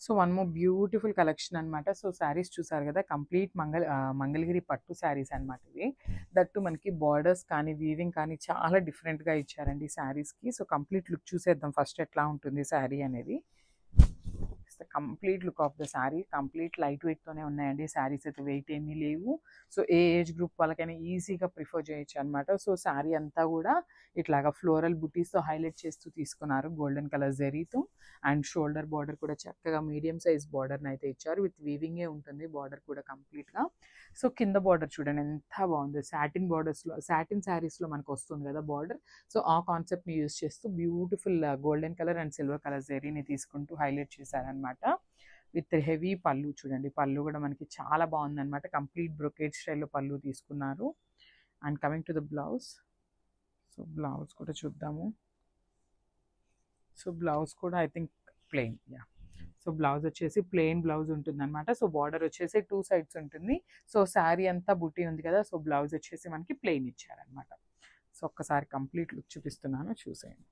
So one more beautiful collection అనమాట. So saris చూసారు కదా, కంప్లీట్ మంగళగిరి పట్టు శారీస్ అనమాట ఇవి. దట్టు మనకి బార్డర్స్ కానీ వీవింగ్ కానీ చాలా డిఫరెంట్గా ఇచ్చారండి శారీస్కి. సో కంప్లీట్ లుక్ చూసేద్దాం ఫస్ట్ ఎట్లా ఉంటుంది శారీ అనేది. Complete look of the sari complete light వెయిట్తోనే ఉన్నాయండి. శారీస్ అయితే వెయిట్ ఏమీ లేవు. సో ఏ ఏజ్ గ్రూప్ వాళ్ళకైనా ఈజీగా ప్రిఫర్ చేయొచ్చు అనమాట. సో శారీ అంతా కూడా ఇట్లాగా ఫ్లోరల్ బుటీస్తో హైలైట్ చేస్తూ తీసుకున్నారు గోల్డెన్ కలర్ జరీతో. అండ్ షోల్డర్ బార్డర్ కూడా చక్కగా మీడియం సైజ్ బార్డర్ని అయితే ఇచ్చారు. విత్ వీవింగే ఉంటుంది బార్డర్ కూడా కంప్లీట్గా. సో కింద బార్డర్ చూడండి ఎంత బాగుంది. సాటిన్ బార్డర్స్లో, సాటిన్ శారీస్లో మనకు వస్తుంది కదా బార్డర్. సో ఆ కాన్సెప్ట్ని యూజ్ చేస్తూ beautiful golden colour and silver colour జరీని తీసుకుంటూ హైలైట్ చేశారనమాట. విత్ హెవీ పళ్ళు చూడండి, పళ్ళు కూడా మనకి చాలా బాగుందన్నమాట. కంప్లీట్ బ్రొకేట్ స్టైల్లో పళ్ళు తీసుకున్నారు. And coming to the blouse. So blouse కూడా చూద్దాము. సో బ్లౌజ్ కూడా I think plain, yeah. So blouse వచ్చేసి ప్లెయిన్ బ్లౌజ్ ఉంటుంది అనమాట. సో బార్డర్ వచ్చేసి 2 సైడ్స్ ఉంటుంది. సో శారీ అంతా బుట్టి ఉంది కదా, సో బ్లౌజ్ వచ్చేసి మనకి ప్లెయిన్ ఇచ్చారనమాట. సో ఒక్కసారి కంప్లీట్ లుక్ చూపిస్తున్నాను, చూసేయండి.